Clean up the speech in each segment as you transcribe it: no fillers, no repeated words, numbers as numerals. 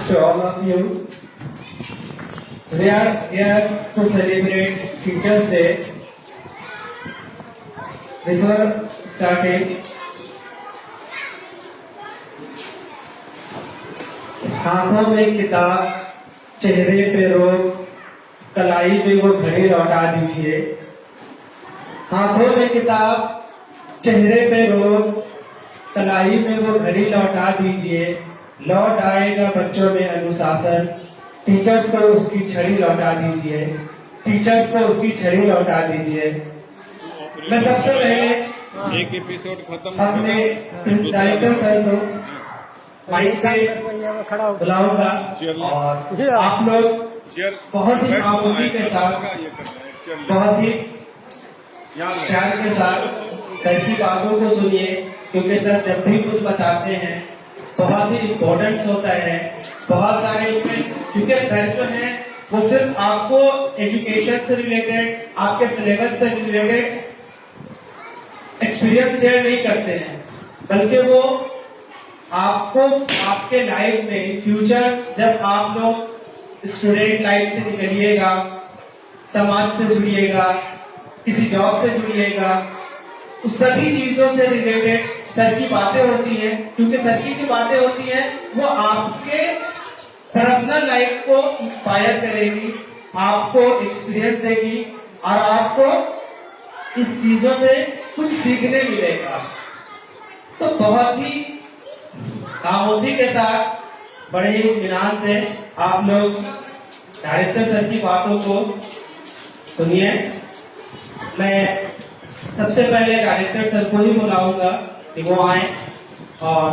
to all of you. We are here to celebrate Teachers' Day. Before starting, हाथों में किताब, चेहरे पे रोग, कलाई पे वो घड़ी लौटा दीजिए। हाथों में किताब, चेहरे पे रोग, कलाई में वो घड़ी लौटा दीजिए। लौट आएगा बच्चों में अनुशासन, टीचर्स को उसकी छड़ी लौटा दीजिए। टीचर्स को उसकी छड़ी लौटा दीजिए। मैं सबसे पहले एक एपिसोड खत्म अपने डायरेक्टर सर को माइक पे बुलाऊंगा और आप लोग बहुत ही खामोशी के साथ, बहुत ही प्यार के साथ ऐसी बातों को सुनिए, क्योंकि सर जब भी कुछ बताते हैं बहुत ही इम्पोर्टेंस होता है। बहुत सारे क्योंकि सर जो है वो सिर्फ आपको एजुकेशन से रिलेटेड, आपके सिलेबस से रिलेटेड एक्सपीरियंस शेयर नहीं करते हैं, बल्कि वो आपको आपके लाइफ में फ्यूचर, जब आप लोग स्टूडेंट लाइफ से निकलिएगा, समाज से जुड़िएगा, किसी जॉब से जुड़िएगा, उस सभी चीजों से रिलेटेड सर की बातें होती हैं। क्योंकि सर की जो बातें होती हैं वो आपके पर्सनल लाइफ को इंस्पायर करेगी, आपको एक्सपीरियंस देगी और आपको इस चीजों से कुछ सीखने मिलेगा। तो बहुत ही खामोशी के साथ, बड़े ही इत्मीनान से आप लोग डायरेक्टर सर की बातों को सुनिए। मैं सबसे पहले डायरेक्टर सर को ही बुलाऊंगा कि वो आए और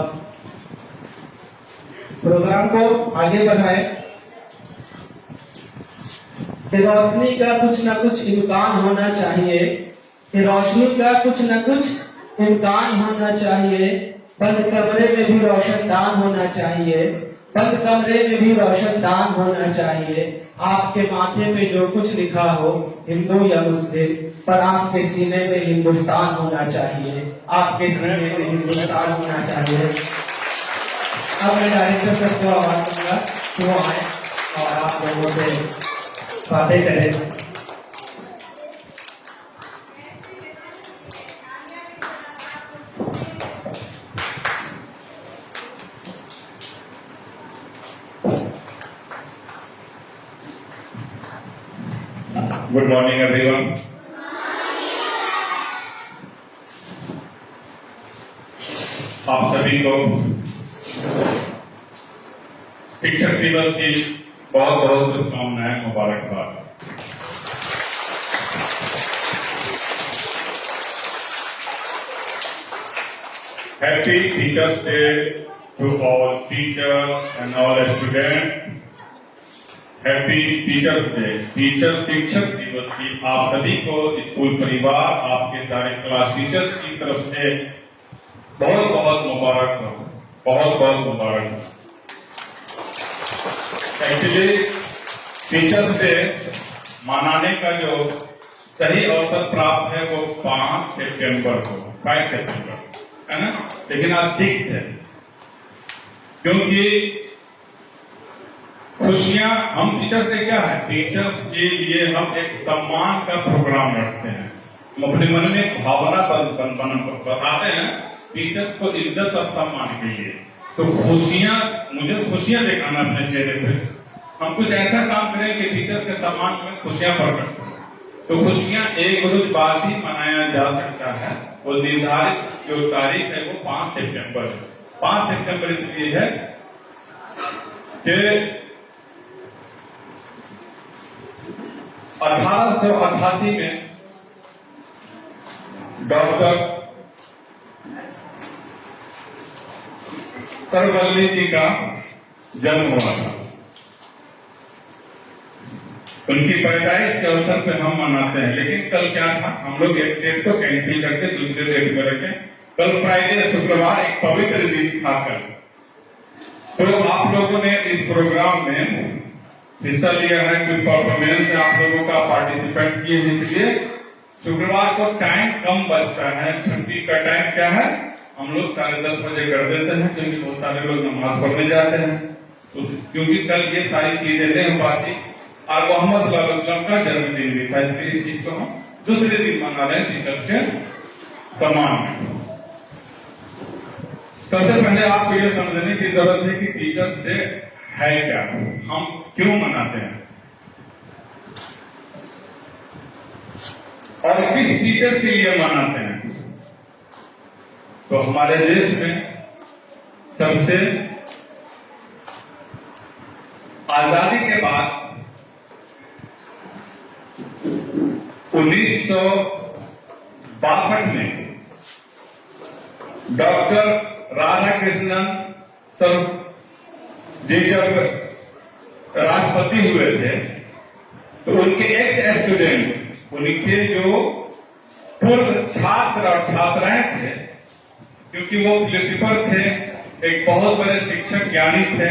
प्रोग्राम को आगे बढ़ाए। रोशनी का कुछ न कुछ इम्कान होना चाहिए, रोशनी का कुछ न कुछ इम्कान होना चाहिए। बंद कमरे में भी रोशनदान होना चाहिए, बंद कमरे में भी रोशनदान होना चाहिए। आपके माथे पे जो कुछ लिखा हो, हिंदू या मुस्लिम, पर आपके सीने में हिंदुस्तान होना चाहिए, आपके सीने में हिंदुस्तान होना चाहिए। अब मैं डायरेक्टर सर को आवाज दूंगा कि वो आए और आप लोगों से बातें करें। Good morning everyone. आप सभी को शिक्षक दिवस की बहुत बहुत शुभकामनाएं, मुबारकबाद। Happy teachers day to all teachers and all student. Happy teachers day. Teacher शिक्षक दिवस की आप सभी को स्कूल परिवार, आपके सारे क्लास टीचर्स की तरफ से बहुत बहुत मुबारक हो, बहुत बहुत मुबारक हो। एक्चुअली टीचर्स डे मनाने का जो सही अवसर प्राप्त है वो 5 सितंबर को, 5 सितंबर है ना, लेकिन आज 6 है, क्योंकि खुशियां हम टीचर्स से क्या है, टीचर्स के लिए हम एक सम्मान का प्रोग्राम रखते हैं। हम अपने मन में एक भावना बताते हैं टीचर्स को इज्जत और सम्मान के लिए। तो खुशियां, मुझे खुशियां दिखाना अपने चेहरे पे, हम कुछ ऐसा काम करें कि टीचर्स के सम्मान में खुशियां प्रकट करें। तो खुशियां एक रोज बाद ही मनाया जा सकता है। वो निर्धारित जो तारीख है वो 5 सितंबर है। 5 सितंबर इसलिए है कि 1888 में डॉक्टर सर्वपल्ली जी का जन्म हुआ था। उनकी पैदाइश के अवसर पे हम मनाते हैं। लेकिन कल क्या था, हम लोग एक डेट को कैंसिल करके दूसरे डेट में रखे। कल फ्राइडे, शुक्रवार एक पवित्र दिन था कल। तो आप लोगों ने इस प्रोग्राम में हिस्सा लिया है, कुछ परफॉर्मेंस में आप लोगों का पार्टिसिपेट किए, इसलिए शुक्रवार को टाइम कम बचता है। छुट्टी का टाइम क्या है, हम लोग 10:30 बजे कर देते हैं, क्योंकि बहुत सारे लोग नमाज पढ़ने जाते हैं। क्योंकि कल ये सारी चीजें नहीं हो पाती और मोहम्मद सल्लल्लाहु अलैहि वसल्लम का जन्मदिन भी था, इसलिए इस चीज को हम दूसरे दिन मना रहे हैं टीचर्स के सम्मान में। सबसे पहले आपको ये समझने की जरूरत है कि टीचर्स डे है क्या, हम क्यों मनाते हैं और किस टीचर के लिए मनाते हैं। तो हमारे देश में सबसे आजादी के बाद 1962 में डॉक्टर राधाकृष्णन सर जी जब राष्ट्रपति हुए थे तो उनके एक्स स्टूडेंट, उनके जो पूर्व छात्र और छात्राएं थे, क्योंकि वो फिलोसोफर थे, एक बहुत बड़े शिक्षक ज्ञानी थे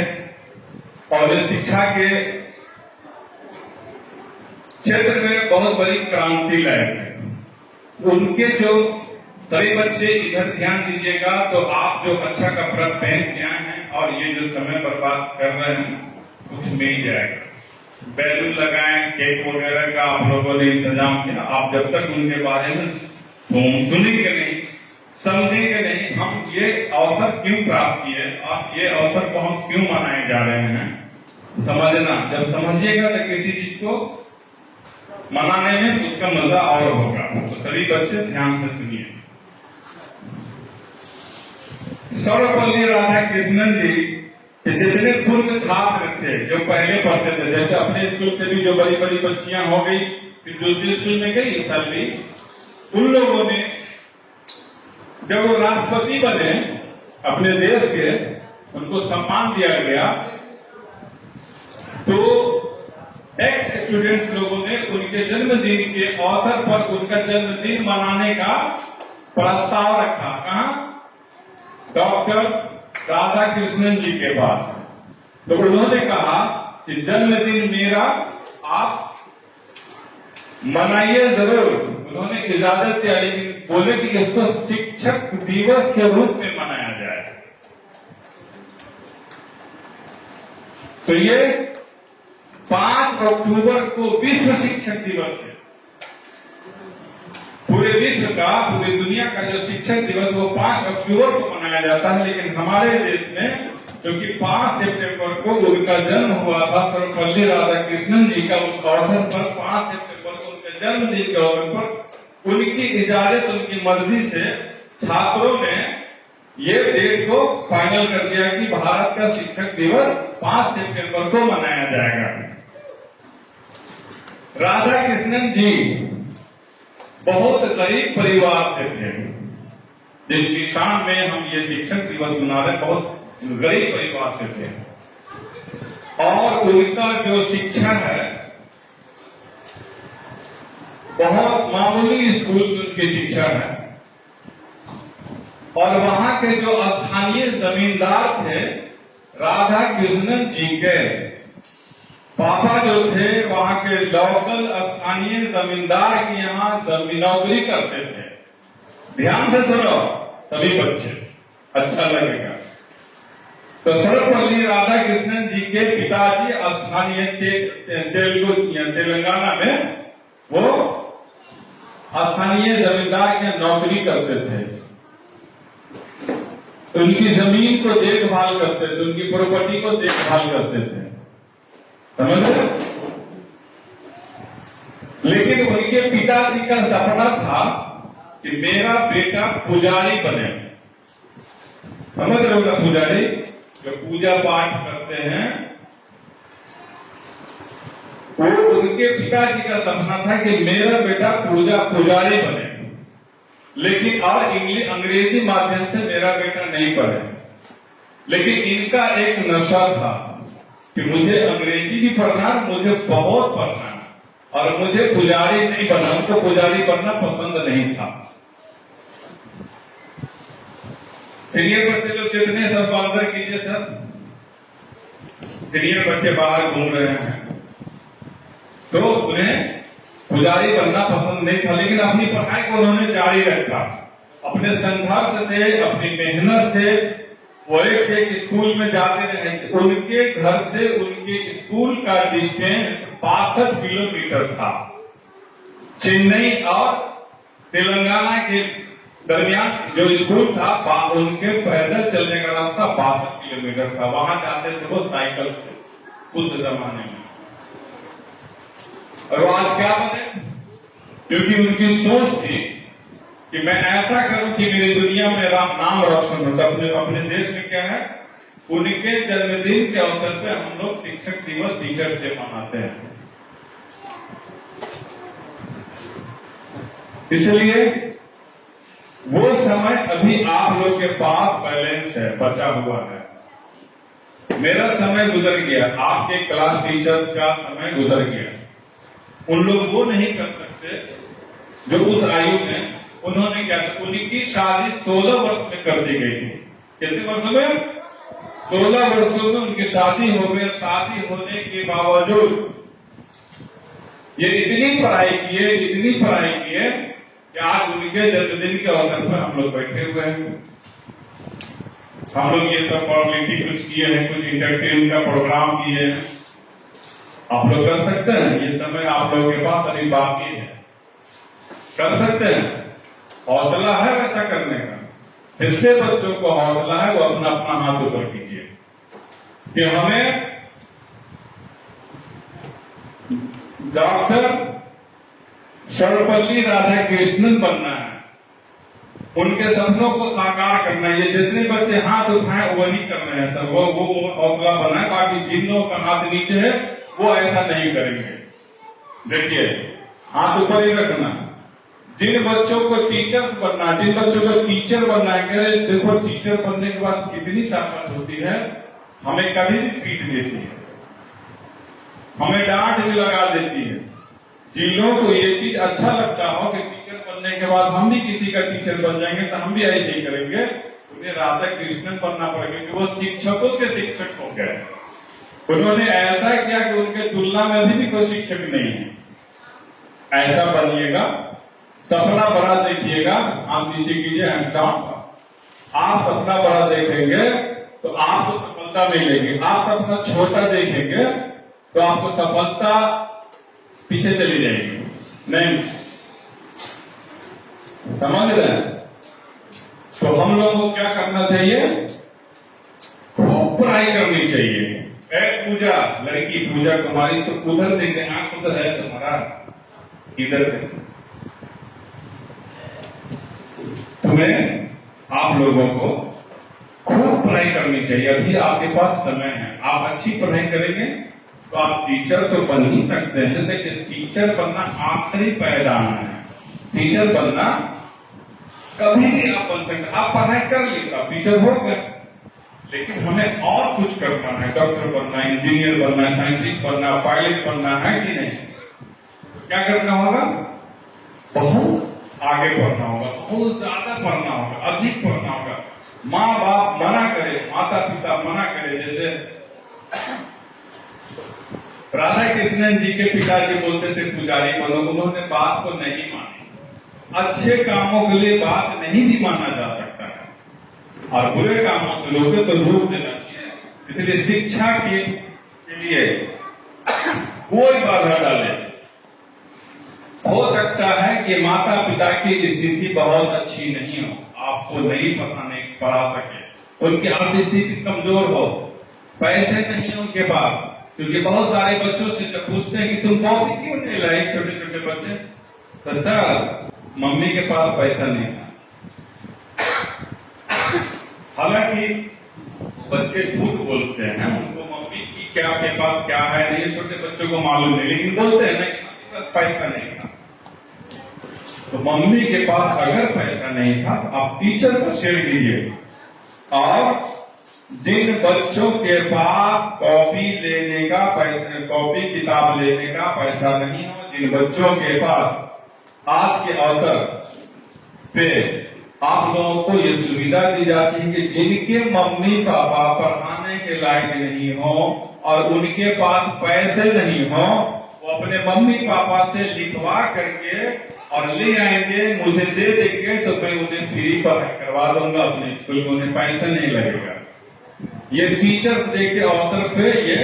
और शिक्षा के क्षेत्र में बहुत बड़ी क्रांति लाए थे। उनके जो सभी बच्चे इधर ध्यान दीजिएगा तो आप जो अच्छा कपड़ा पहन के आए हैं और ये जो समय बर्बाद कर रहे हैं कुछ मिल जाएगा। बैलून लगाएं, केक वगैरह का आप लोगों ने इंतजाम किया, आप जब तक उनके बारे में सुनेंगे नहीं, समझेंगे नहीं, हम ये अवसर क्यों प्राप्त किए और ये अवसर को हम क्यों मनाए जा रहे हैं समझना। जब समझिएगा तो किसी चीज को मनाने में उसका मजा और होगा। तो सभी बच्चे ध्यान से सुनिए। सर्वपल्ली राधाकृष्णन जी के जितने पूर्व छात्र थे जो पहले पढ़ते थे, जैसे अपने स्कूल से भी जो बड़ी बड़ी बच्चियां हो गई फिर दूसरे स्कूल में गई इस साल भी, उन लोगों ने जब वो राष्ट्रपति बने अपने देश के, उनको सम्मान दिया गया तो एक्स स्टूडेंट लोगों ने उनके जन्मदिन के अवसर पर उनका जन्मदिन मनाने का प्रस्ताव रखा। कहा? डॉक्टर राधाकृष्णन जी के पास। तो उन्होंने कहा कि जन्मदिन मेरा आप मनाइए जरूर। उन्होंने इजाजत दिया, लेकिन बोले कि इसको शिक्षक दिवस के रूप में मनाया जाए। तो ये 5 अक्टूबर को विश्व शिक्षक दिवस है। पूरे विश्व का, पूरी दुनिया का जो शिक्षक दिवस वो 5 अक्टूबर को मनाया जाता है, लेकिन हमारे देश में क्योंकि 5 सितंबर को उनका जन्म हुआ था सर्वपल्ली राधाकृष्णन जी का, उस अवसर पर 5 सितंबर को उनके जन्मदिन के अवसर पर उनकी इजाजत, उनकी मर्जी से छात्रों ने ये डेट को फाइनल कर दिया कि भारत का शिक्षक दिवस 5 सितंबर को मनाया जाएगा। राधाकृष्णन जी बहुत गरीब परिवार से थे, जिनकी शान में हम ये शिक्षक दिवस मना रहे, बहुत गरीब परिवार से थे और उनका जो शिक्षा है बहुत मामूली स्कूल में उनकी शिक्षा है। और वहां के जो स्थानीय जमींदार थे, राधाकृष्णन जी के पापा जो थे वहां के लोकल स्थानीय जमींदार की यहाँ नौकरी करते थे। ध्यान से सुनो सभी बच्चे, अच्छा लगेगा। तो सर्वपल्ली राधाकृष्णन जी के पिताजी स्थानीय तेलंगाना में वो स्थानीय जमींदार की नौकरी करते थे। उनकी जमीन को देखभाल करते थे, उनकी प्रॉपर्टी को देखभाल करते थे, समझ रहे? लेकिन उनके पिताजी का सपना था कि मेरा बेटा पुजारी बने। समझ रहे हो ना? पुजारी जो पूजा पाठ करते हैं, वो उनके पिताजी का सपना था कि मेरा बेटा पुजारी बने, लेकिन और अंग्रेजी माध्यम से मेरा बेटा नहीं पढ़े। लेकिन इनका एक नशा था कि मुझे अंग्रेजी भी पढ़ना, मुझे बहुत पढ़ना और मुझे पुजारी नहीं बनना। उनको पुजारी बनना पसंद नहीं था। सीनियर बच्चे लोग जितने सब स्पॉन्सर कीजिए सर। सीनियर बच्चे बाहर घूम रहे हैं तो उन्हें पुजारी बनना पसंद नहीं था, लेकिन अपनी पढ़ाई को उन्होंने जारी रखा। अपने संघर्ष से, अपनी मेहनत से वो एक स्कूल में जाते रहे, उनके घर से उनके स्कूल का डिस्टेंस 62 किलोमीटर था। चेन्नई और तेलंगाना के दरमियान जो स्कूल था, उनके पैदल चलने का रास्ता 62 किलोमीटर था। वहां जाते थे वो साइकिल से उस जमाने में। और वो आज क्या बने? क्योंकि उनकी सोच थी कि मैं ऐसा करूं कि मेरी दुनिया में नाम रोशन हो। अपने देश में क्या है, उनके जन्मदिन के अवसर पे हम लोग शिक्षक दिवस, टीचर्स डे मनाते हैं। इसलिए वो समय अभी आप लोग के पास बैलेंस है, बचा हुआ है। मेरा समय गुजर गया, आपके क्लास टीचर्स का समय गुजर गया। उन लोग वो नहीं कर सकते जो उस आयु में उन्होंने क्या, उनकी शादी 16 वर्ष में कर दी गई थी। कितने वर्षों में? 16 वर्षों में उनकी शादी हो गई। शादी होने के बावजूद ये इतनी पढ़ाई किए कि आज उनके जन्मदिन के अवसर पर हम लोग बैठे हुए हैं। हम लोग ये सब फॉर्मेलिटी कुछ किए हैं, कुछ इंटरटेन का प्रोग्राम किए हैं। आप लोग कर सकते हैं, ये समय आप लोगों के पास अभी बाकी है, कर सकते हैं। हौसला है वैसा करने का। फिर से बच्चों को हौसला है, वो अपना अपना हाथ ऊपर कीजिए कि हमें डॉक्टर सर्वपल्ली राधाकृष्णन बनना है, उनके सपनों को साकार करना है। ये जितने बच्चे हाथ उठाए वही कर रहे हैं सब, वो हौसला बनाए। बाकी जिन लोगों का हाथ नीचे है वो ऐसा नहीं करेंगे। देखिए, हाथ ऊपर ही रखना। जिन बच्चों को टीचर्स बनना है, जिन बच्चों को टीचर बनना है, कह रहे देखो टीचर बनने के बाद कितनी ताकत होती है, हमें कभी भी पीट देती है, हमें डांट भी लगा देती है। जिन लोगों को ये चीज अच्छा लगता हो कि टीचर बनने के बाद हम भी किसी का टीचर बन जाएंगे, तो हम भी ऐसे ही करेंगे। उन्हें राधा कृष्णन बनना पड़ेगा कि वो शिक्षकों के शिक्षक हो गए। उन्होंने ऐसा किया कि उनके तुलना में अभी भी कोई शिक्षक नहीं है। ऐसा बनिएगा, सपना बड़ा देखिएगा। आप नीचे कीजिए हैंड डाउन। आप सपना बड़ा देखेंगे तो आपको सफलता मिलेगी। आप सपना छोटा देखेंगे तो आपको सफलता पीछे चली जाएगी। नहीं समझ रहे हैं? तो हम लोगों को क्या करना चाहिए? खूब पढ़ाई करनी चाहिए। पूजा, लड़की पूजा कुमारी, तो उधर देखते हैं, आंख उधर है तुम्हारा, इधर तुम्हें, आप लोगों को खूब पढ़ाई करनी चाहिए। अभी आपके पास समय है, आप अच्छी पढ़ाई करेंगे तो आप टीचर तो बन ही सकते हैं। जैसे कि टीचर बनना आखिरी पैदान है, टीचर बनना कभी भी आप बन सकते हैं। आप पढ़ाई कर लीजिए, टीचर हो गए, लेकिन हमें और कुछ करना है। डॉक्टर बनना है, इंजीनियर बनना है, साइंटिस्ट बनना है, पायलट बनना है कि नहीं? क्या करना होगा? बहुत आगे पढ़ना होगा, बहुत ज्यादा पढ़ना होगा, अधिक पढ़ना होगा। माँ बाप मना करे, माता पिता मना करे, जैसे राधा कृष्णन जी के पिताजी बोलते थे पुजारी बनो, उन्होंने बात को नहीं मानी। अच्छे कामों के लिए बात नहीं भी माना जा सकता है, और बुरे कामों से लोगों को रोक देना चाहिए। इसलिए शिक्षा के लिए कोई बाधा डाले। हो सकता है कि माता पिता की स्थिति बहुत अच्छी नहीं हो, आपको नहीं पढ़ा सके, उनकी आर्थिक स्थिति कमजोर हो, पैसे नहीं है उनके पास। क्योंकि बहुत सारे बच्चों से जब पूछते हैं कि तुम कॉपी क्यों नहीं लाए, छोटे छोटे बच्चे, तो सर मम्मी के पास पैसा नहीं था। हालांकि बच्चे झूठ बोलते हैं, उनको मम्मी की क्या के पास क्या है नहीं, छोटे बच्चों को मालूम नहीं, लेकिन बोलते हैं ना कि पैसा नहीं था। तो मम्मी के पास अगर पैसा नहीं था, आप टीचर को शेयर कीजिए। और जिन बच्चों के पास कॉपी लेने का पैसा, कॉपी किताब लेने का पैसा नहीं हो, जिन बच्चों के पास आज के अवसर पे आप लोगों को ये सुविधा दी जाती है कि जिनके मम्मी पापा पढ़ाने के लायक नहीं हो और उनके पास पैसे नहीं हो, वो अपने मम्मी पापा से लिखवा करके और ले आएंगे, मुझे दे देंगे, तो मैं उन्हें फ्री पढ़ाई करवा दूंगा अपने स्कूल में, उन्हें पैसा नहीं लगेगा। ये टीचर्स डे के अवसर पे ये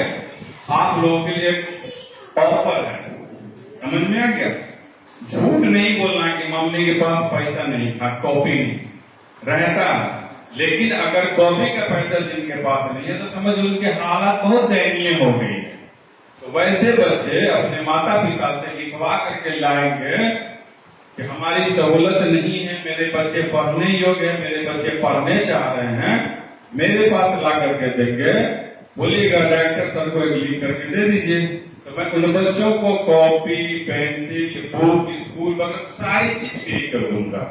आप लोगों के लिए एक ऑफर है, समझ में आ गया? झूठ नहीं बोलना कि मम्मी के पास पैसा नहीं था, कॉपी नहीं रहता, लेकिन अगर कॉपी का पैसा जिनके पास नहीं है तो समझ उनके हालात बहुत दयनीय हो गई है। तो वैसे बच्चे अपने माता पिता से लिखवा करके लाएंगे कि हमारी सहूलत नहीं है, मेरे बच्चे पढ़ने योग्य है, मेरे बच्चे पढ़ने चाह रहे हैं, मेरे पास ला करके देंगे, बोलिएगा डायरेक्टर सर को एक लिख करके दे दीजिए, तो मैं उन बच्चों को कॉपी, पेंसिल, बुक, स्कूल वगैरह सारी चीज फ्री कर दूंगा।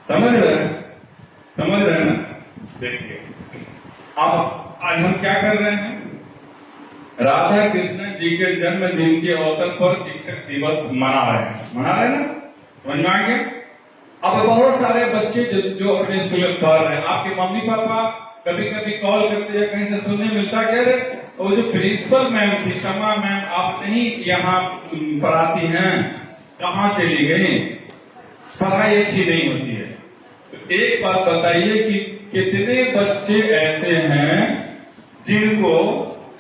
समझ रहे हैं? समझ रहे हैं ना? देखिए अब आज हम क्या कर रहे हैं, राधा कृष्ण जी के जन्मदिन के अवसर पर शिक्षक दिवस मना रहे हैं ना? समझ में आ गया? अब बहुत सारे बच्चे जो अपने स्कूल में पढ़ रहे हैं, आपके मम्मी पापा कभी कभी कॉल करते हैं, कहीं से सुनने मिलता क्या रे, वो जो प्रिंसिपल मैम थी शमा मैम, आप नहीं यहाँ पढ़ाती हैं, कहाँ चली गई, पढ़ाई अच्छी नहीं होती है। तो एक बात बताइए कि कितने बच्चे ऐसे हैं जिनको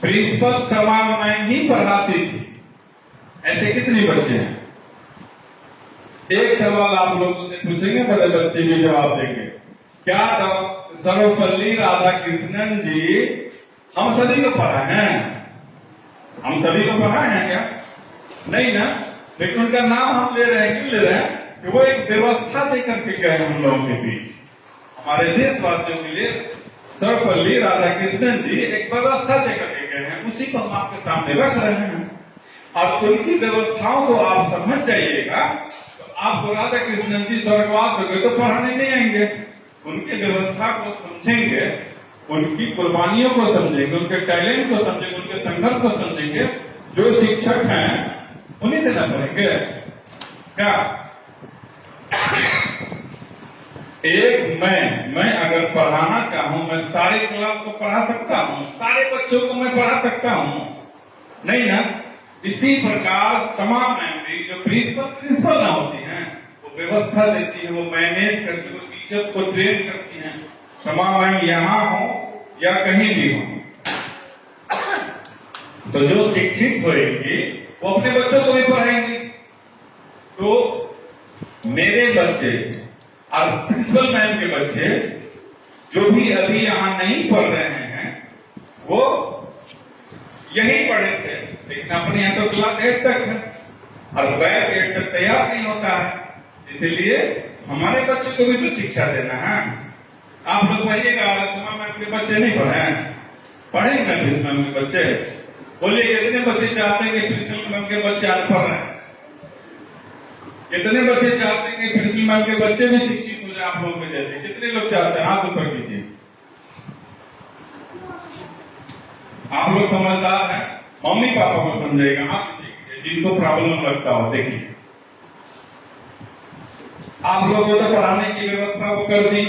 प्रिंसिपल शमा मैम ही पढ़ाती थी? ऐसे कितने बच्चे हैं? एक सवाल आप लोगों से पूछेंगे, बड़े बच्चे भी जवाब देंगे। क्या सर्वपल्ली राधाकृष्णन जी हम सभी को पढ़ाए हैं? हम सभी को पढ़ाए हैं क्या? नहीं ना, लेकिन उनका नाम हम ले रहे हैं, क्यों ले रहे हैं? कि वो एक व्यवस्था देकर के गए हम लोगों के बीच, हमारे देशवासियों के लिए सर्वपल्ली राधाकृष्णन जी एक व्यवस्था देकर के गए हैं, उसी को हम आपके सामने रख रहे हैं। और उनकी व्यवस्थाओं को आप समझ जाइएगा, तो आपको राधा कृष्णन जी स्वर्गवास हो गए तो पढ़ाने नहीं आएंगे। उनकी व्यवस्था को समझेंगे, उनकी कुर्बानियों को समझेंगे, उनके टैलेंट को समझेंगे, उनके संघर्ष को समझेंगे, जो शिक्षक हैं उन्हीं से न पढ़ेंगे क्या? एक मैं अगर पढ़ाना चाहूं, मैं सारे क्लास को पढ़ा सकता हूं, सारे बच्चों को मैं पढ़ा सकता हूं? नहीं ना। इसी प्रकार शमा मैम भी जो प्रिंसिपल ना होती हैं, वो व्यवस्था देती है, वो मैनेज करती है, वो टीचर को ट्रेन करती हैं। शमा मैम यहाँ हो या कहीं भी हो, तो जो शिक्षित होएगी वो अपने बच्चों को भी पढ़ाएंगी। तो मेरे बच्चे और प्रिंसिपल मैम के बच्चे जो भी अभी यहाँ नहीं पढ़ रहे हैं, वो यही पढ़े थे, लेकिन अपने यहाँ तो क्लास 8 तक है और बैच 8 तक तैयार नहीं होता है, इसलिए हमारे बच्चे को भी तो शिक्षा देना है। आप लोग कहिएगा शमा मैम के बच्चे नहीं पढ़े हैं, पढ़ेंगे प्रिंसिपल मैम के बच्चे? बोलिए कितने बच्चे चाहते हैं कि प्रिंसिपल मैम के बच्चे अनपढ़ रहे हैं? कितने बच्चे चाहते हैं कि प्रिंसिपल मैम के बच्चे भी शिक्षित हो जाए आप लोगों के जैसे? कितने लोग चाहते हैं? हाथ ऊपर कीजिए। आप लोग समझदार हैं, मम्मी पापा को समझेगा, आप जिनको प्रॉब्लम लगता हो। देखिए आप लोगों को तो पढ़ाने की व्यवस्था को कर दी,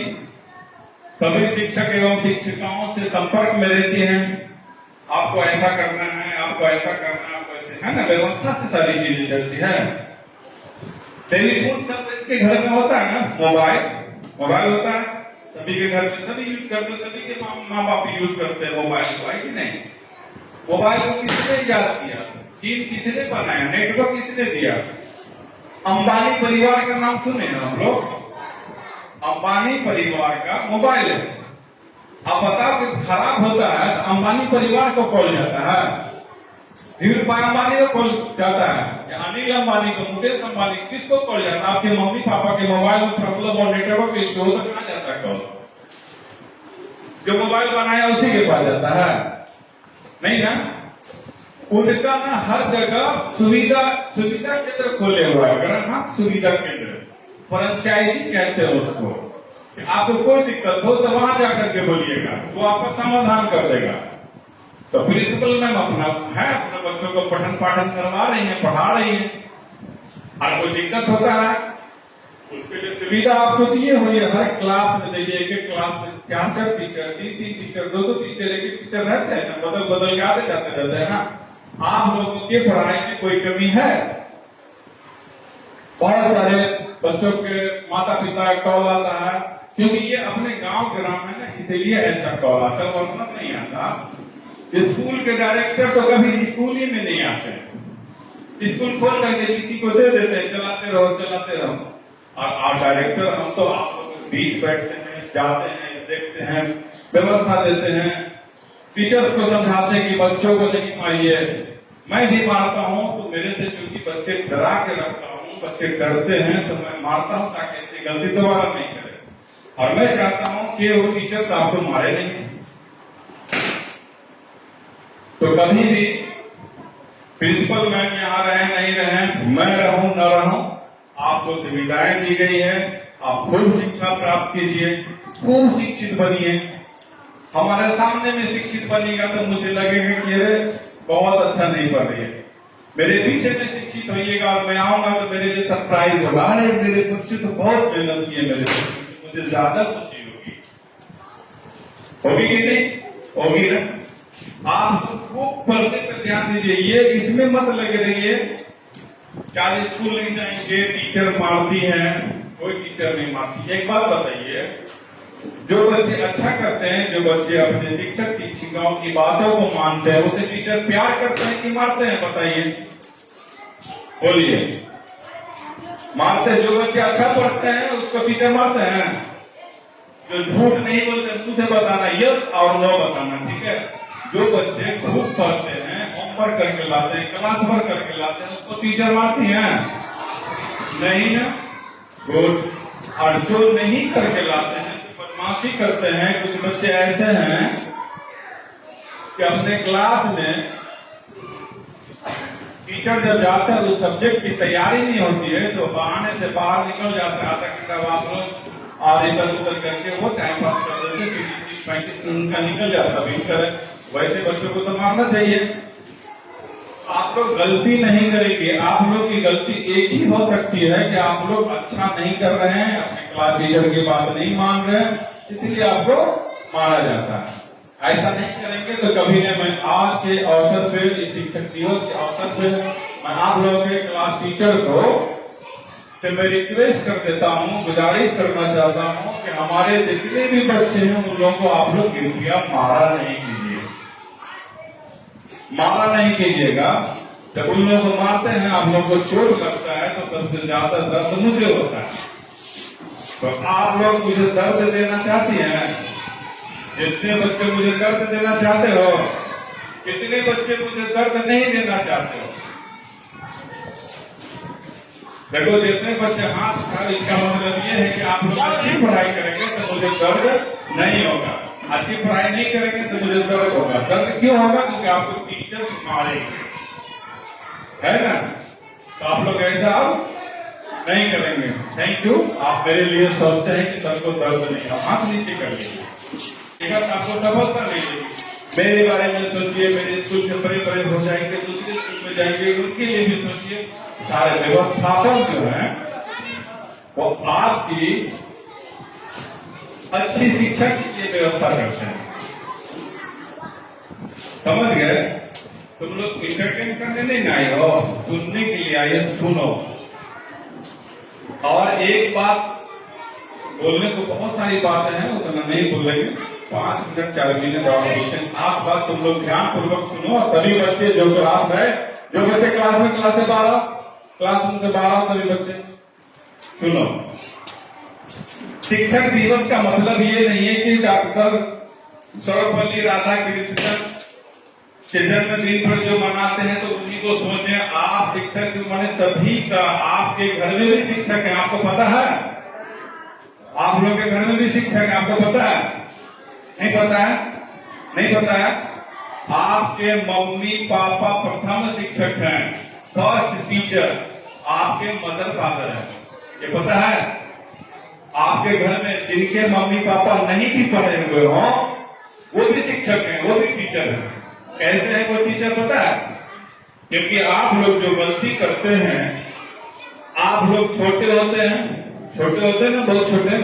सभी शिक्षक एवं शिक्षिकाओं से संपर्क में रहती हैं, आपको ऐसा करना है, आपको ऐसा करना है, आपको ऐसे, है ना, व्यवस्था से सारी चीजें चलती है। टेलीफोन सब के घर में होता है ना, मोबाइल होता है सभी के घर में, सभी यूज करते हैं, सभी के माँ बाप यूज करते हैं मोबाइल को, है कि नहीं? मोबाइल को किसने इजाद किया? चीन किसने बनाया? नेटवर्क किसने दिया? अंबानी परिवार का नाम सुने ना हम लोग? अंबानी परिवार का मोबाइल है। अब बताओ कि खराब होता है तो अंबानी परिवार को कॉल जाता है, धीरू भाई अंबानी को कॉल जाता है, या अनिल अंबानी को, मुकेश अंबानी, किसको कॉल जाता है? आपके मम्मी पापा के मोबाइल में प्रॉब्लम और नेटवर्क इश्यू हो तो कहाँ जाता है कॉल? जो मोबाइल बनाया उसी के पास जाता है, नहीं ना? उनका ना हर जगह सुविधा केंद्र खोले हुआ है, ग्राहक सुविधा केंद्र, फ्रेंचाइजी कहते हैं उसको। आपको कोई दिक्कत हो तो वहां जाकर के बोलिएगा, वो आपका समाधान कर देगा। तो प्रिंसिपल मैम अपने बच्चों को पठन पाठन करवा रही है, पढ़ा रही है, और कोई दिक्कत होता है उसके लिए सुविधा आपको दिए हुई है। हर क्लास में देखिए, एक क्लास में 4 टीचर, 3 टीचर, 2 टीचर, एक टीचर रहते हैं ना, बदल के आते जाते रहते हैं ना। आप लोगों के पढ़ाई में कोई कमी है? बहुत सारे बच्चों के माता पिता का कॉल आता है, क्योंकि ये अपने गांव ग्राम है ना, इसीलिए ऐसा कॉल आता है, वरना नहीं आता। स्कूल के डायरेक्टर तो कभी स्कूल ही में नहीं आते, स्कूल खोल करके किसी को दे देते हैं, चलाते रहो। और डायरेक्टर हम तो आप लोगों के बीच बैठते हैं, जाते हैं, देखते हैं, व्यवस्था देते हैं, टीचर्स को समझाते हैं कि बच्चों को नहीं मारिए। मैं भी मारता हूँ तो मेरे से क्योंकि बच्चे डरा के रखता हूँ, बच्चे डरते हैं तो मैं मारता हूँ ताकि ऐसी गलती दोबारा नहीं करे। और मैं चाहता हूँ कि वो टीचर तो आपको मारे नहीं। तो कभी भी प्रिंसिपल मैम यहाँ रहे नहीं रहे, मैं रहूं न रहूं, आपको सुविधाएं दी गई है, आप खुद शिक्षा प्राप्त कीजिए, खूब शिक्षित बनिए। हमारे सामने में शिक्षित बनेगा तो मुझे लगेगा कि अरे बहुत अच्छा नहीं पढ़ रही है। मेरे पीछे में शिक्षित होइएगा और मैं आऊंगा तो मेरे लिए सरप्राइज होगा, अरे मेरे बच्चे तो बहुत मेहनत किए, मेरे बच्चे, मुझे ज्यादा खुशी होगी कि नहीं? होगी ना। आप खूब पढ़ने पर ध्यान दीजिए, ये इसमें मत लगे रहिए क्या स्कूल नहीं जाएंगे, टीचर मारती है। कोई टीचर नहीं मारती। एक बात बताइए, जो बच्चे अच्छा करते हैं, जो बच्चे अपने शिक्षक शिक्षिकाओं की बातों को मानते हैं, उसे टीचर प्यार करते हैं कि मारते हैं? बताइए, बोलिए। मारते हैं। जो बच्चे अच्छा पढ़ते हैं उसको टीचर मारते हैं। जो झूठ नहीं बोलते मुंह से बताना, यस और नो बताना, ठीक है। जो बच्चे खूब पढ़ते हैं, होमवर्क करके लाते हैं, क्लास वर्क करके लाते हैं, उसको टीचर मारती हैं? नहीं ना। गुड। और जो नहीं करके लाते हैं, बदमाशी करते हैं, कुछ बच्चे ऐसे हैं कि अपने क्लास में टीचर जब जाता है उस सब्जेक्ट की तैयारी नहीं होती है तो बहाने से बाहर निकल जाता है, आधा घंटा आप लोग और इधर उधर करके वो टाइम पास कर देते, 20-35 मिनट का निकल जाता है। वैसे बच्चों को तो मारना चाहिए। आप लोग गलती नहीं करेंगे, आप लोग की गलती एक ही हो सकती है कि आप लोग अच्छा नहीं कर रहे हैं, अपने क्लास टीचर की बात नहीं मान रहे हैं, इसलिए आपको मारा जाता है। ऐसा नहीं करेंगे तो कभी नहीं। मैं आज के अवसर पे, इस शिक्षक दिवस के अवसर पे मैं आप लोगों के क्लास टीचर को तो मैं रिक्वेस्ट कर देता हूँ, गुजारिश करना चाहता हूँ कि हमारे जितने भी बच्चे हैं उन लोगों को आप लोग कृपया मारा नहीं कीजिए, मारा नहीं कीजिएगा। जब उन लोगों को मारते हैं, आप लोगों को चोट लगता है तो सबसे ज्यादा दर्द मुझे होता है। तो आप लोग मुझे दर्द देना चाहती हैं? जितने बच्चे मुझे दर्द देना चाहते हो, कितने बच्चे मुझे दर्द नहीं देना चाहते हो? देखो, जितने बच्चे हाथ उठा, इसका मतलब ये है कि आप लोग अच्छी पढ़ाई करेंगे तो मुझे दर्द नहीं होगा, अच्छी पढ़ाई नहीं करेंगे तो मुझे दर्द होगा। दर्द क्यों होगा? क्योंकि आपको टीचर मारेंगे, है ना। तो आप लोग ऐसा अब नहीं करेंगे। Thank you. आप मेरे लिए सोचते हैं कि सबको दर्द नहीं, हम हाथ नीचे कर लेंगे, आपको सफलता नहीं देगी। मेरे बारे में सोचिए, मेरे स्कूल से बड़े हो जाएंगे, दूसरे स्कूल में जाएंगे, उनके लिए भी सोचिए। सारे व्यवस्थापक जो है वो आपकी अच्छी शिक्षा की लिए व्यवस्था करते हैं, समझ गए? तुम लोग इंटरटेन करने नहीं आए हो, सुनने के लिए आए, सुनो। और एक बात बोलने को बहुत सारी बातें हैं, उतना नहीं बोलेंगे, 5 मिनट 4 मिनट और आप बात तुम लोग ध्यान पूर्वक सुनो। और सभी बच्चे जो क्लास है, जो बच्चे क्लास में क्लास से 12, क्लासरूम से 12, सभी बच्चे सुनो। शिक्षक दिवस का मतलब ये नहीं है कि डॉक्टर सर्वपल्ली राधाकृष्णन के जन्मदिन पर जो मनाते हैं तो उसी को सोचे। आप शिक्षक जो बने सभी का, आपके घर में भी शिक्षक है, आपको पता है? आप लोग के घर में भी शिक्षक है, आपको पता है? नहीं पता है? नहीं पता है? आपके मम्मी पापा प्रथम शिक्षक हैं, फर्स्ट टीचर आपके मदर फादर है, ये पता है? आपके घर में जिनके मम्मी पापा नहीं भी पढ़े हुए हो वो भी शिक्षक हैं, वो भी टीचर हैं। कैसे है वो टीचर पता है? क्योंकि आप लोग जो गलती करते हैं, आप लोग छोटे होते हैं ना, बहुत छोटे,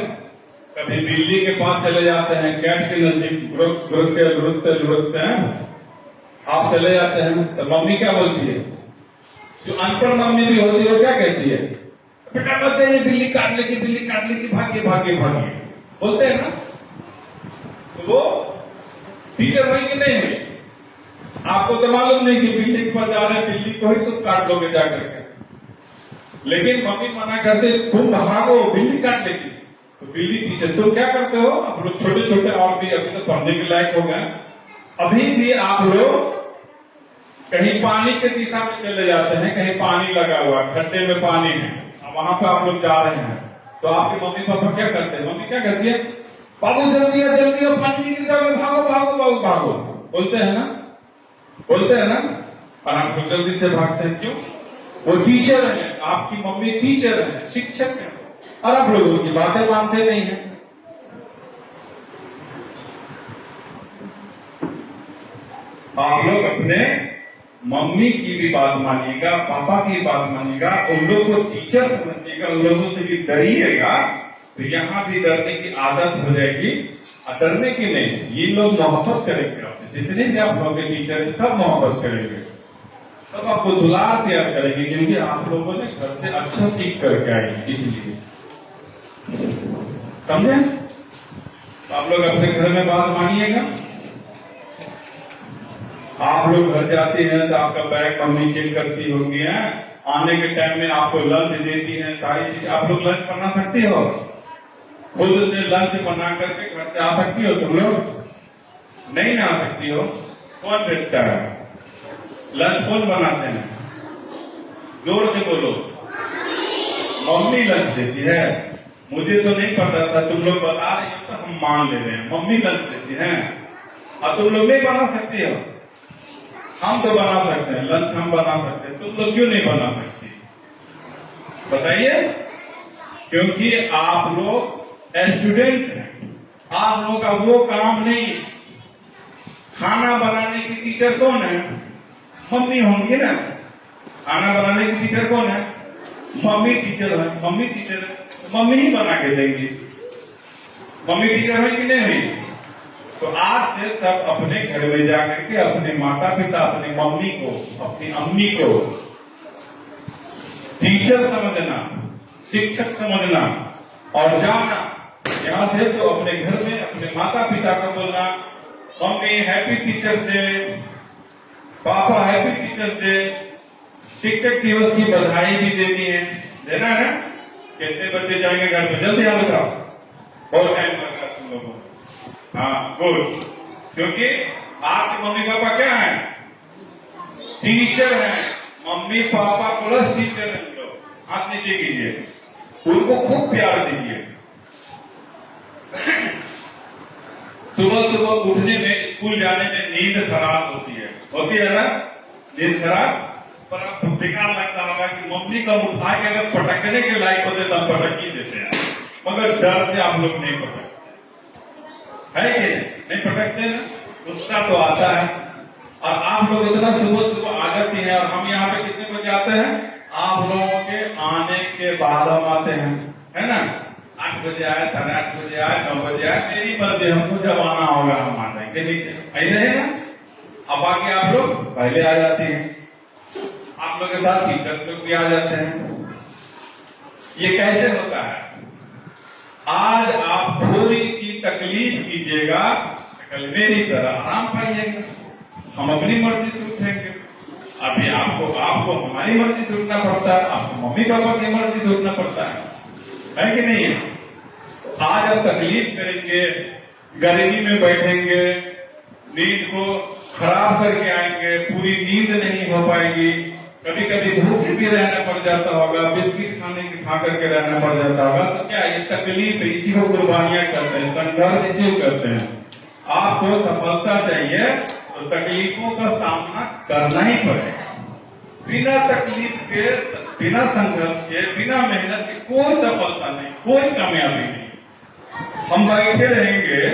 कभी बिल्ली के पास चले जाते हैं, कैट के नजदीक घुरकते हैं, आप चले जाते हैं तो मम्मी क्या बोलती है? जो अनपढ़ मम्मी भी होती है वो क्या कहती है? बेटा मत जाइए, बिल्ली काट लेगी, भागिए भागिए भागिए। बोलते हैं ना, तो वो टीचर हुई कि नहीं हुई? आपको तो मालूम नहीं कि बिल्ली के पास जा रहे हैं, बिल्ली को ही तुम काट लोगे जाकर के, लेकिन मम्मी मना करते तुम भागो बिल्ली काट लेगी, तो बिल्ली पीछे। तुम क्या करते हो? आप लोग छोटे छोटे और भी अभी तो पढ़ने के लायक हो गए, अभी भी आप लोग कहीं पानी के दिशा में चले जाते हैं, कहीं पानी लगा हुआ खड्डे में पानी है, वहां पर आप लोग जा रहे हैं, तो आपके मम्मी पापा क्या करते हैं? मम्मी क्या करती है? बाबू जल्दी है जल्दी है, पानी में गिर जाओगे, भागो भागो भागो भागो, बोलते हैं ना, बोलते हैं ना। और आप लोग जल्दी से भागते हैं, क्यों? वो टीचर है, आपकी मम्मी टीचर है, शिक्षक है, और आप लोग उनकी बातें मानते नहीं हैं। आप लोग अपने मम्मी की भी बात मानिएगा, पापा की बात मानिएगा, उन लोगों को टीचर समझिएगा, उन लोगों से भी डरिएगा, तो यहाँ भी डरने की आदत हो जाएगी। डरने की नहीं, ये लोग मोहब्बत करेंगे आपसे, जितने भी आप लोगों के टीचर सब मोहब्बत करेंगे, सब आपको दुलार प्यार करेंगे, क्योंकि आप लोगों ने घर से अच्छा सीख करके आएंगे, इसलिए समझे? तो आप लोग अपने घर में बात मानिएगा। आप लोग घर जाते हैं तो आपका बैग मम्मी चेक करती होंगी, है आने के टाइम में आपको लंच देती हैं, सारी चीज। आप लोग लंच बना सकती हो? खुद से लंच बना करके घर से आ सकती हो? तुम लोग नहीं ना आ सकती हो? कौन बेचता है लंच? कौन बनाते हैं? जोर से बोलो। मम्मी लंच देती है। मुझे तो नहीं पता था, तुम लोग बता रहे हो तो हम मान ले रहे हैं, मम्मी लंच देती है। और तुम लोग नहीं बना सकती हो? हम तो बना सकते हैं, लंच हम बना सकते हैं, तुम लोग क्यों नहीं बना सकती? बताइए। क्योंकि आप लोग स्टूडेंट हैं, आप लोगों का वो काम नहीं। खाना बनाने की टीचर कौन है? मम्मी होंगी ना। खाना बनाने की टीचर कौन है? मम्मी टीचर है। मम्मी टीचर है, मम्मी ही बना के देंगी। मम्मी टीचर है कि नहीं हुई? तो आज से सब अपने घर में जाकर के अपने माता पिता, अपनी मम्मी को, अपनी अम्मी को टीचर समझना, शिक्षक समझना और जाना। यहाँ से तो अपने घर में अपने माता पिता को बोलना, मम्मी हैप्पी टीचर्स डे, पापा हैप्पी टीचर्स डे। शिक्षक दिवस की बधाई भी देनी है, देना है। कितने बच्चे जाएंगे घर पे? जल्दी आ बताओ, बहुत टाइम लग रहा है तुम लोगों को। हाँ गुड, क्योंकि आपके मम्मी पापा क्या है? टीचर है। मम्मी पापा प्लस टीचर है। लोग हाथ नीचे कीजिए, उनको खूब प्यार दीजिए। सुबह सुबह उठने में, स्कूल जाने में नींद खराब होती है ना? नींद खराब, पर आपको बेकार लगता होगा कि मम्मी का उठा के अगर पटकने के लायक होते तब पटक ही देते हैं, मगर डर से आप लोग नहीं पटकते है कि नहीं पटकते ना? गुस्सा तो आता है। और आप लोग इतना सुबह सुबह आ जाते हैं, और हम यहाँ पे कितने बजे आते हैं? आप लोगों के आने के बाद हम आते हैं, है ना? 8 बजे आए, 8:30 बजे आए, 9 बजे आए, मेरी मर्जी, हमको जब आना होगा हम आ जाएंगे। नीचे ऐसे है ना? अब आगे आप लोग पहले आ जाते हैं, आप लोग के साथ टीचर लोग भी आ जाते हैं। ये कैसे होता है? आज आप थोड़ी सी तकलीफ कीजिएगा, कल मेरी तरह आराम पाइएगा। हम अपनी मर्जी से उठेंगे। अभी आपको हमारी मर्जी से उठना पड़ता है, आपको मम्मी पापा की मर्जी से उठना पड़ता है कि नहीं है? आज आप तकलीफ करेंगे, गर्मी में बैठेंगे, नींद को खराब करके आएंगे, पूरी नींद नहीं हो पाएगी, कभी कभी भूख भी रहना पड़ जाता होगा, बिस्किट खा करके रहना पड़ जाता होगा। तो क्या ये तकलीफ, इसी को कुर्बानियां करते हैं, संघर्ष इसी को करते हैं। आपको सफलता चाहिए तो तकलीफों का सामना करना ही पड़ेगा। बिना तकलीफ के, बिना संघर्ष के, बिना मेहनत के कोई सफलता नहीं, कोई कामयाबी नहीं। हम बैठे रहेंगे,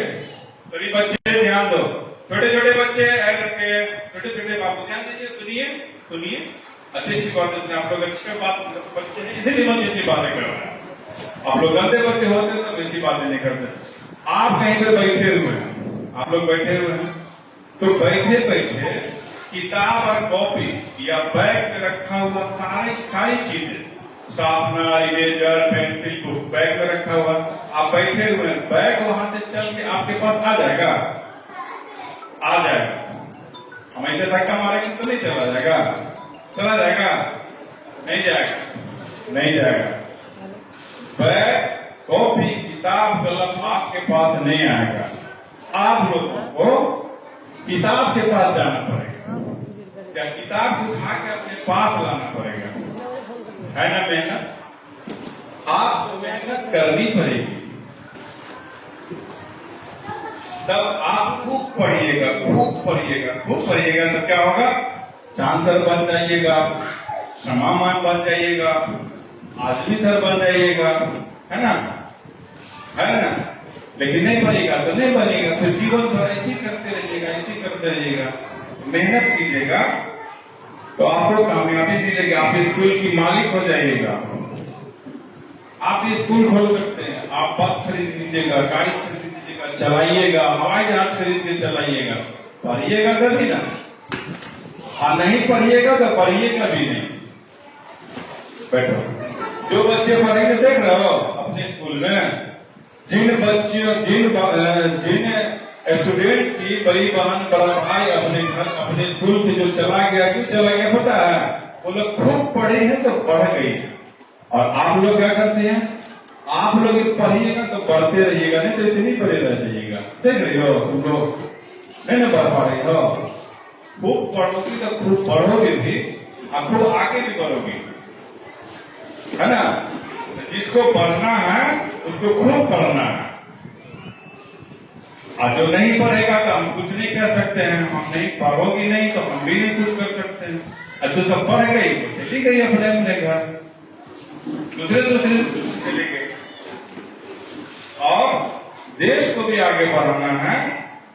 सभी बच्चे ध्यान दो, छोटे छोटे बच्चे करके, छोटे छोटे बाबू ध्यान दीजिए, सुनिए सुनिए, अच्छी अच्छी बातें। आप लोग अच्छे बात बच्चे हैं, इसीलिए अच्छी अच्छी बातें कर रहे हैं। आप लोग गंदे बच्चे होते तो ऐसी बातें नहीं करते। आप कहीं पर बैठे हुए हैं, आप लोग बैठे हुए हैं, तो बैठे बैठे किताब और कॉपी या बैग में रखा हुआ सारी चीजें शार्पनर, इरेजर, पेंसिल को बैग में रखा हुआ, आप बैठे हुए हैं, बैग वहां से चल के आपके पास आ जाएगा, आ जाएगा। हम ऐसे धक्का मारेंगे तो नहीं चला जाएगा, चला जाएगा, नहीं जाएगा, नहीं जाएगा। बैग, कॉपी, किताब, कलम आपके पास नहीं आएगा, आप लोगों को किताब के पास जाना पड़ेगा, क्या किताब को उठा के अपने पास लाना पड़ेगा, है ना मेहनत? आपको मेहनत करनी पड़ेगी, तब आप खूब पढ़िएगा, खूब पढ़िएगा, खूब पढ़िएगा तो क्या होगा? चांसलर बन जाइएगा, क्षमामान बन जाइएगा, आदमी सर बन जाइएगा, है ना? है ना? लेकिन नहीं बनेगा तो नहीं बनेगा, फिर जीवन भर ऐसे करते रहिएगा, ऐसे करते रहिएगा, मेहनत कीजिएगा तो आपको कामयाबी मिलेगी। आप स्कूल की मालिक हो जाइएगा, आप स्कूल खोल सकते हैं, आप बस खरीद लीजिएगा, गाड़ी खरीद लीजिएगा, चलाइएगा, हवाई जहाज खरीद के चलाइएगा, पढ़िएगा कभी ना, और नहीं पढ़िएगा तो पढ़िएगा भी नहीं। बैठो, जो बच्चे पढ़ेंगे देख रहे हो अपने स्कूल में, जिन बच्चियों जिन स्टूडेंट की बड़ी बहन बड़ा भाई अपने घर अपने स्कूल से जो चला गया, क्यों चला गया पता है? वो लोग खूब पढ़े हैं तो बढ़ गई है। और आप लोग क्या करते हैं? आप लोग पढ़िएगा तो बढ़ते रहिएगा, नहीं तो इतनी पढ़े रह जाइएगा। देख रही हो तुम लोग नहीं ना बढ़ पा रही हो, खूब पढ़ोगी तो खूब पढ़ोगे भी और खूब आगे भी बढ़ोगी, है ना? जिसको पढ़ना है उसको खूब पढ़ना है, और जो नहीं पढ़ेगा तो हम कुछ नहीं कर सकते हैं। हम नहीं पढ़ोगी नहीं तो हम भी नहीं कुछ कर सकते हैं। और जो सब पढ़ गई तो चली गई अपने अपने घर, दूसरे चले गए। और देश को भी आगे बढ़ाना है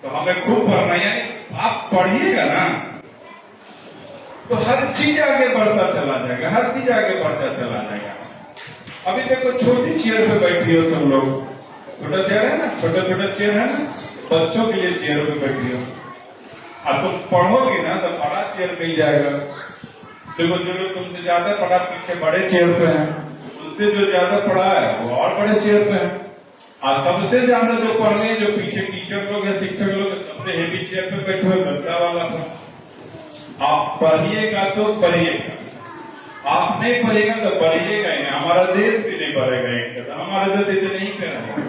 तो हमें खूब पढ़ना है। यानी आप पढ़िएगा ना तो हर चीज आगे बढ़ता चला जाएगा, हर चीज आगे बढ़ता चला जाएगा। अभी देखो छोटी चेयर पे बैठी हो तुम लोग, छोटा चेयर है ना, छोटा छोटा चेयर है ना, बच्चों के लिए चेयर पे बैठी हो, अब तुम पढ़ोगे ना तो बड़ा चेयर मिल जाएगा। देखो जो लोग तुमसे ज्यादा पढ़ा पीछे बड़े चेयर पे हैं, उनसे जो ज्यादा पढ़ा है वो और बड़े चेयर पे है, और सबसे ज्यादा जो पढ़ रहे हैं जो पीछे टीचर लोग या शिक्षक लोग सबसे हेवी चेयर पे बैठे हुए बच्चा वाला पर। आप पढ़िएगा तो पढ़िएगा, आप नहीं पढ़िएगा तो पढ़िएगा ही नहीं। हमारा देश भी नहीं बढ़ेगा एक कदम, हमारा देश इसे नहीं करेगा।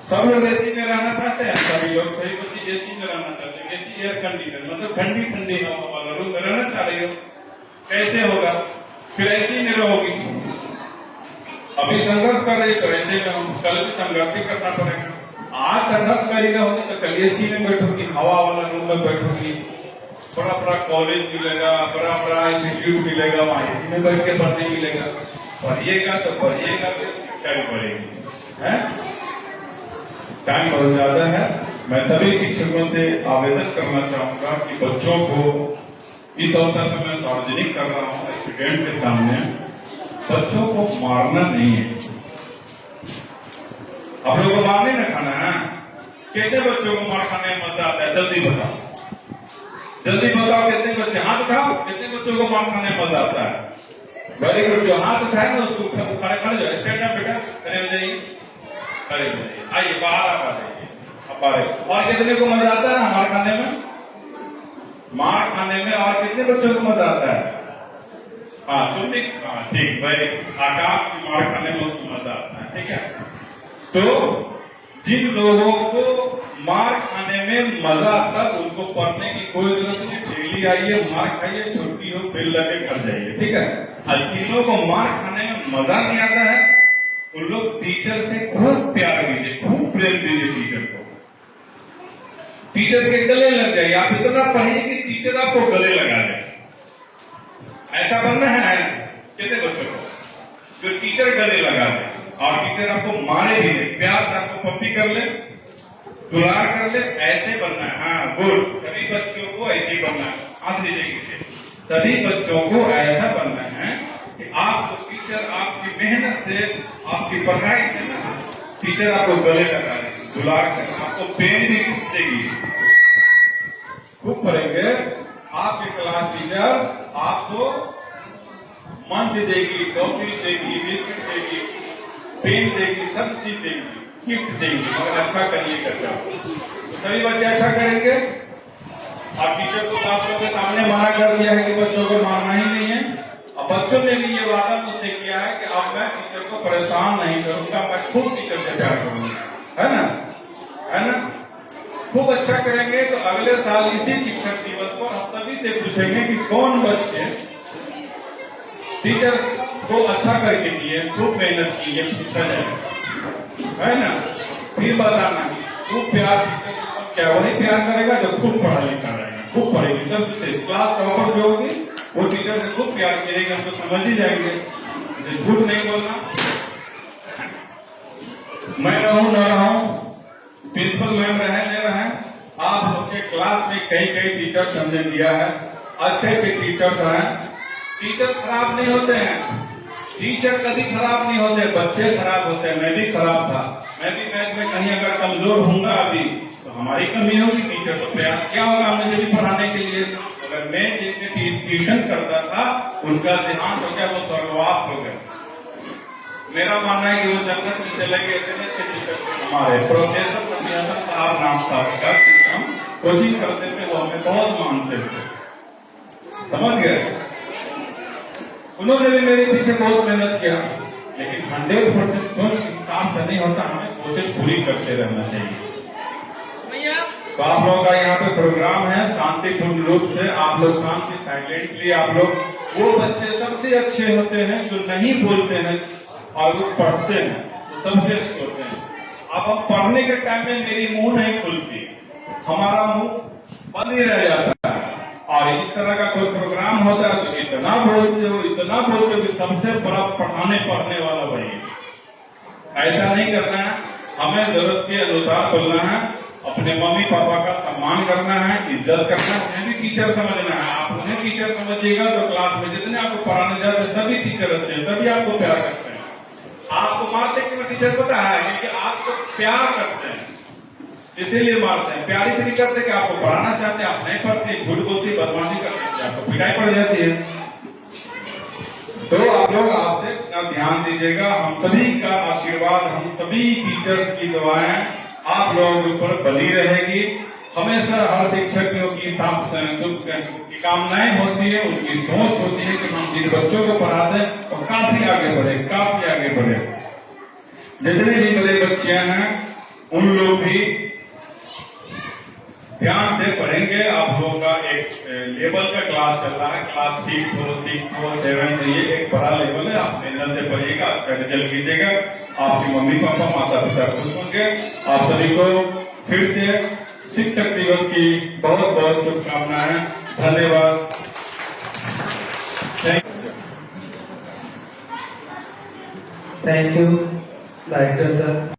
सब लोग एसी में रहना चाहते हैं, सभी लोग सही बच्चे एसी में रहना चाहते हैं, एसी एयर कंडीशन मतलब ठंडी ठंडी हवा वाला रूम में रहना चाह रही हो, कैसे होगा? फिर ऐसी में रहोगी। अभी संघर्ष कर रही तो ऐसे में हम कल भी संघर्ष ही करना पड़ेगा। आज संघर्ष करी ना होगी तो कल एसी में बैठोगी, हवा वाला रूम में बैठोगी, बड़ा बड़ा कॉलेज मिलेगा, बड़ा बड़ा इंस्टीट्यूट मिलेगा, वहां एसी में बैठ के पढ़ने मिलेगा। पढ़िएगा तो पढ़िएगा तो शिक्षा भी पढ़ेगी, है? टाइम बहुत ज्यादा है। मैं सभी शिक्षकों से आवेदन करना चाहूंगा कि बच्चों को इस अवसर पर मैं सार्वजनिक कर रहा हूँ स्टूडेंट के सामने, बच्चों को मारना नहीं है। आप लोगों को मार नहीं ना खाना है। कितने बच्चों को मार खाने में मजा आता है? जल्दी बताओ, जल्दी बताओ कितने बच्चे, हाथ उठाओ, कितने बच्चों को मार खाने में मजा आता है? Very good. जो हाथ उठाए ना उसको खड़े खड़े जाए, स्टैंड अप बेटा, खड़े हो जाइए, खड़े हो जाइए, आइए बाहर आ जाइए, अब बाहर। और कितने को मजा आता है मार खाने में? मार खाने में और कितने बच्चों को मजा आता है? हाँ तुम भी, हाँ ठीक भाई, आकाश की मार खाने में उसको मजा आता है, ठीक है। तो जिन लोगों को मार खाने में मजा आता है उनको पढ़ने की कोई जरूरत नहीं, डेली आइए, मार खाइए, छुट्टी हो फिर लगे कर जाइए, ठीक है। और जिन लोगों को मार खाने में मजा नहीं आता है उन लोग टीचर से खूब प्यार दीजिए, खूब प्रेम दीजिए टीचर को, टीचर के गले लग जाइए। आप इतना पढ़िए कि टीचर आपको गले लगा दे, ऐसा बनना है कितने बच्चों को जो टीचर गले लगा दे और टीचर आपको मारे भी नहीं, प्यार से आपको पप्पी कर ले, दुलार कर ले, ऐसे बनना है। हाँ गुड, सभी बच्चों को ऐसे ही बनना है। आप लीजिए, सभी बच्चों को ऐसा बनना है कि आपको टीचर आपकी मेहनत से, आपकी पढ़ाई से ना टीचर आपको गले लगा देगी, दुलार कर, आपको पेन भी देगी, खूब पढ़ेंगे। आपके क्लास टीचर आपको मंच देगी, टॉफी देगी, बिस्किट देगी, पेन देगी, सब चीज देगी, गिफ्ट देगी, मगर अच्छा करिएगा जब सभी बच्चे अच्छा करेंगे। आप टीचर को छात्रों के सामने मना कर दिया है कि बच्चों को मारना ही नहीं है, और बच्चों ने भी ये वादा मुझसे किया है कि अब मैं टीचर को परेशान नहीं करूंगा, मैं खूब टीचर से प्यार करूंगा, है ना, है ना। खूब अच्छा करेंगे तो अगले साल इसी शिक्षक दिवस पर हम सभी से पूछेंगे कि कौन बच्चे टीचर को अच्छा करके दिए, खूब मेहनत की, ये पूछा जाए, है ना। फिर बताना खूब प्यार क्या वही प्यार करेगा जो खूब पढ़ा लिखा रहेगा, खूब पढ़ेगी, सब क्लास टॉपर जो होगी वो टीचर से खूब प्यार करेगा, तो समझ ही जाएंगे। झूठ नहीं बोलना, मैं रहूं न रहूं, प्रिंसिपल मैम रहे न रहे, आप लोग के क्लास में कई कई टीचर हमने दिया है, अच्छे अच्छे टीचर्स हैं। टीचर खराब नहीं होते हैं, टीचर कभी खराब नहीं होते, बच्चे खराब होते हैं। मैं भी खराब था, मैं भी मैथ में कहीं अगर कमजोर हूंगा अभी तो हमारी कमी होगी, टीचर को प्रयास क्या होगा मुझे भी पढ़ाने के लिए। अगर मैं जिनके ट्यूशन करता था उनका देहांत हो गया, वो स्वर्गवास हो गया। मेरा मानना है कि वो जन्नत में चले गए इतने अच्छे टीचर हमारे प्रोफेसर प्रज्ञासन साहब नाम था उसका, हम कोचिंग करते थे, वो हमें बहुत मानते थे, समझ गए। उन्होंने भी मेरे पीछे बहुत मेहनत किया, लेकिन 100% इंसाफ से नहीं होता, हमें कोशिश पूरी करते रहना चाहिए। तो आप लोगों का यहाँ पे प्रोग्राम है, शांतिपूर्ण रूप से आप लोग शांति साइलेंटली आप लोग, वो बच्चे सबसे अच्छे होते हैं जो नहीं बोलते हैं और वो पढ़ते हैं, वो सबसे अच्छे होते हैं। अब हम पढ़ने के टाइम में मेरी मुंह नहीं खुलती, हमारा मुंह बंद ही रह जाता है, और इस तरह का कोई प्रोग्राम होता है तो इतना बोलते हो कि सबसे बड़ा पढ़ाने पढ़ने वाला वही। ऐसा नहीं करना है, हमें जरूरत के अनुसार बोलना है, अपने मम्मी पापा का सम्मान करना है, इज्जत करना है, उन्हें भी टीचर समझना है। आप उन्हें टीचर समझिएगा तो क्लास में जितने आपको पढ़ाने जाते हैं सभी टीचर अच्छे हैं, सभी आपको प्यार करते हैं। आपको मारते क्यों टीचर पता है? क्योंकि आपको प्यार करते हैं, इसीलिए मारते हैं। प्यार इसलिए करते कि आपको पढ़ाना चाहते हैं, आप नहीं पढ़ते, झूठ बोलती, बदमाशी करते हैं, आपको पिटाई पड़ जाती है। तो आप लोग आपसे ध्यान दीजिएगा, हम सभी का आशीर्वाद, हम सभी टीचर्स की दुआएं आप लोगों के ऊपर बनी रहेगी। हमेशा हर शिक्षकों की कामनाएं होती है, उनकी सोच होती है कि हम जिन बच्चों को पढ़ाते हैं वो काफी आगे बढ़े, काफी आगे बढ़े। जितने भी बड़े बच्चे हैं उन लोग भी ध्यान से पढ़ेंगे। आप लोगों का एक लेवल का क्लास चल रहा है, क्लास 6, 4, 7, ये एक बड़ा लेवल है। आप मेहनत से पढ़िएगा, अच्छा रिजल्ट कीजिएगा, आपकी मम्मी पापा माता पिता खुश होंगे। आप सभी को फिर से शिक्षक दिवस की बहुत बहुत शुभकामनाएं, धन्यवाद। Thank you director sir.